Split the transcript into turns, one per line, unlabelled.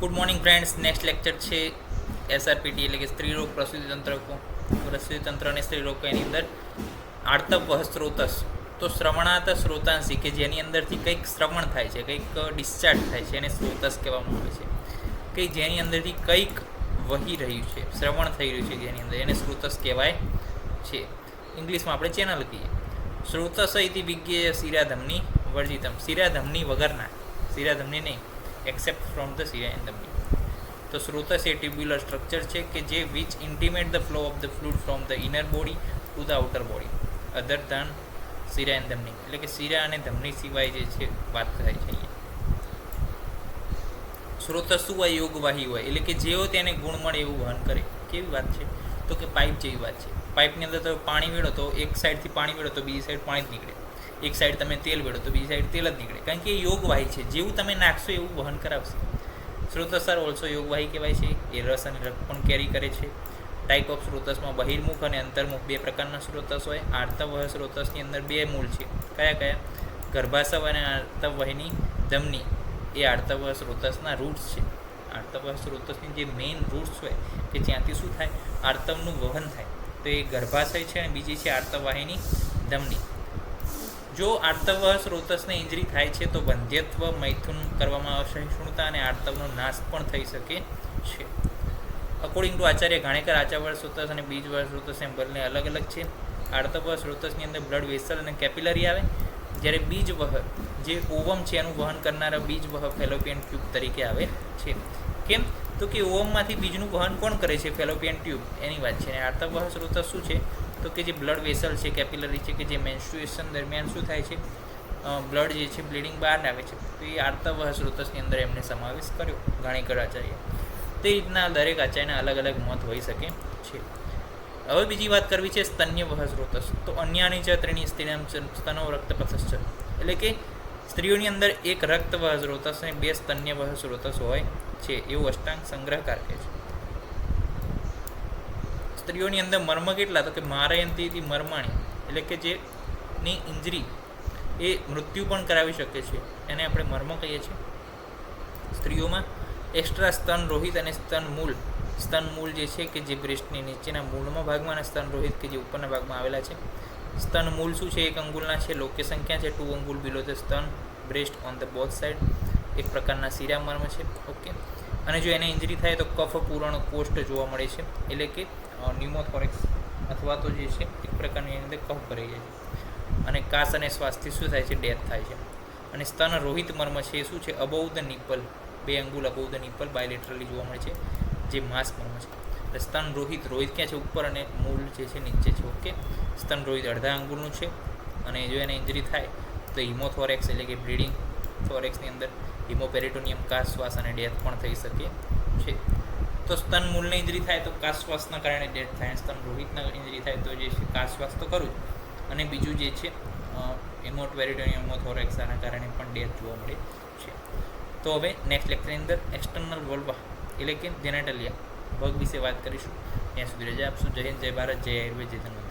Good morning friends. Next lecture છે એસઆરપીટી એટલે કે સ્ત્રીરોગ પ્રસૂતિતંત્ર અને સ્ત્રીરોગ એની અંદર આર્તવવહ સ્ત્રોતસ. તો શ્રવણાત સ્ત્રોતાંશી કે જેની અંદરથી કંઈક શ્રવણ થાય છે, કંઈક ડિસ્ચાર્જ થાય છે, એને સ્ત્રોતસ કહેવામાં આવે છે. કે જેની અંદરથી કંઈક વહી રહ્યું છે, શ્રવણ થઈ રહ્યું છે જેની અંદર, એને સ્ત્રોતસ કહેવાય છે. ઇંગ્લિશમાં આપણે ચેનલ કહીએ. સ્ત્રોતસ ઇતિ વિજ્ઞેય શિરાધમની વર્જિતમ. શિરાધમની વગરના, શિરાધમની નહીં, except from the shira and dhamani. તો સ્ત્રોતસ એ ટ્યુબ્યુલર સ્ટ્રક્ચર છે કે જે which intimate the flow of the fluid from the inner body to the outer body other than shira and ધમની. એટલે કે શિરા અને ધમની સિવાય જે છે વાત થાય છે અહીંયા. સ્ત્રોતસ શું હોય? યોગવાહી હોય, એટલે કે જેઓ તેને ગુણ મળે એવું વહન કરે. કેવી વાત છે? તો કે પાઇપ જેવી વાત છે. પાઇપની અંદર તમે પાણી વેળો તો એક સાઈડથી પાણી વેળો તો બીજી સાઈડ પાણી જ નીકળે, એક સાઈડ તમે તેલ વેળો તો બીજી સાઈડ તેલ જ નીકળે, કારણ કે એ યોગવાહી છે. જેવું તમે નાખશો એવું વહન કરાવશે. સ્ત્રોતસ આર ઓલ્સો યોગવાહી કહેવાય છે. એ રસ અને રક્ત પણ કેરી કરે છે. ટાઈપ ઓફ સ્ત્રોતસમાં બહિર્મુખ અને અંતર્મુખ બે પ્રકારના સ્ત્રોતસ હોય. આર્તવવહ સ્ત્રોતસની અંદર બે મૂળ છે. કયા કયા? ગર્ભાશય અને આર્તવવહિની ધમની એ આર્તવવહ સ્ત્રોતસના રૂટ્સ છે. આર્તવવહ સ્ત્રોતસની જે મેઇન રૂટ્સ હોય કે જ્યાંથી શું થાય? આર્તવનું વહન થાય. તો એ ગર્ભાશય છે અને બીજી છે આર્તવવાહિની ધમની. જો આર્તવવહ સ્ત્રોતસને ઇન્જરી થાય છે તો વંધ્યત્વ, મૈથુન કરવામાં અસહિષ્ણુતા અને આર્તવનો નાશ પણ થઈ શકે છે. અકોર્ડિંગ ટુ આચાર્ય ઘાણેકર, આચાવહ સ્ત્રોતસ અને બીજવહ સ્ત્રોતસ એમ બંને અલગ અલગ છે. આર્તવવહ સ્ત્રોતસની અંદર બ્લડ વેસલ અને કેપિલરી આવે, જ્યારે બીજવહ જે ઓવમ છે એનું વહન કરનારા બીજવહ ફેલોપિયન ટ્યુબ તરીકે આવે છે. કેમ? તો કે ઓવમમાંથી બીજનું વહન કોણ કરે છે? ફેલોપિયન ટ્યુબ, એની વાત છે. અને આર્તવવહ સ્ત્રોતસ શું છે? તો કે જે બ્લડ વેસલ છે, કેપિલરી છે, કે જે મેન્સ્ટ્રુએશન દરમિયાન શું થાય છે? બ્લડ જે છે બ્લીડિંગ બહાર આવે છે. તો એ આર્તવવહ સ્ત્રોતસની અંદર એમને સમાવેશ કર્યો ઘાણીકર આચાર્ય. તે રીતના દરેક આચાર્યના અલગ અલગ મત હોઈ શકે છે. હવે બીજી વાત કરવી છે સ્તન્યવહ સ્ત્રોતસ. તો અન્યાની ચ ત્રીણી સ્ત્રીનામ સ્તનો રક્તપથશ્ચ. એટલે કે સ્ત્રીઓની અંદર એક રક્તવહ સ્ત્રોતસ અને બે સ્તન્યવહ સ્ત્રોતસ હોય છે, એવું અષ્ટાંગ સંગ્રહકાર કહે છે. સ્ત્રીઓની અંદર મર્મ કેટલા? તો કે મારયંતીથી મર્માણી, એટલે કે જેની ઇન્જરી એ મૃત્યુ પણ કરાવી શકે છે, એને આપણે મર્મ કહીએ છીએ. સ્ત્રીઓમાં એક્સ્ટ્રા સ્તન રોહિત અને સ્તન મૂળ જે છે કે જે બ્રેસ્ટની નીચેના મૂળમાં ભાગમાં, અને સ્તન રોહિત કે જે ઉપરના ભાગમાં આવેલા છે. સ્તન મૂળ શું છે? 1 અંગુલના છે. લોકેશન ક્યાં છે? 2 અંગુલ બિલો ધ સ્તન breast on the both side. એક પ્રકારના શિરામર્મ છે. ઓકે. અને જો એને ઇન્જરી થાય તો કફ પૂરણ કોષ્ઠ જોવા મળે છે, એટલે કે ન્યુમોથોરેક્સ અથવા તો જે છે એક પ્રકારની એની અંદર કફ ભરાઈ જાય છે. અને કાસ અને શ્વાસથી શું થાય છે? ડેથ થાય છે. અને સ્તન રોહિત મર્મ છે એ શું છે? અબોવ ધ નિપલ, 2 અંગુલ અબોવ ધ નિપલ બાયલેટરલી જોવા મળે છે, જે માસ મર્મ છે. એટલે સ્તન રોહિત ક્યાં છે? ઉપર, અને મૂળ જે છે નીચે છે. ઓકે. સ્તન રોહિત અડધા અંગુલનું છે. અને જો એને ઇન્જરી થાય તો હિમોથોરેક્સ એટલે કે બ્લીડિંગ થોરેક્સની અંદર હિમોપેરિટોનિયમ, કાસ, શ્વાસ અને ડેથ પણ થઈ શકે છે. તો સ્તન મૂળને ઇન્જરી થાય તો કાશ્વાસના કારણે ડેથ થાય. સ્તન રોહિતના ઇન્જરી થાય તો જે છે કાશ્વાસ તો કરું જ, અને બીજું જે છે હિમોપેરિટોનિયમ, હિમોથોરેક્સના કારણે પણ ડેથ જોવા મળે છે. તો હવે નેક્સ્ટ લેક્ચરની અંદર એક્સટર્નલ વોલ્વા એટલે કે જેનેટલિયા ભાગ વિશે વાત કરીશું. ત્યાં સુધી રજા આપશું. જય હિન્દ, જય ભારત, જય આયુર્વેદ, જય ધન્યવાદ.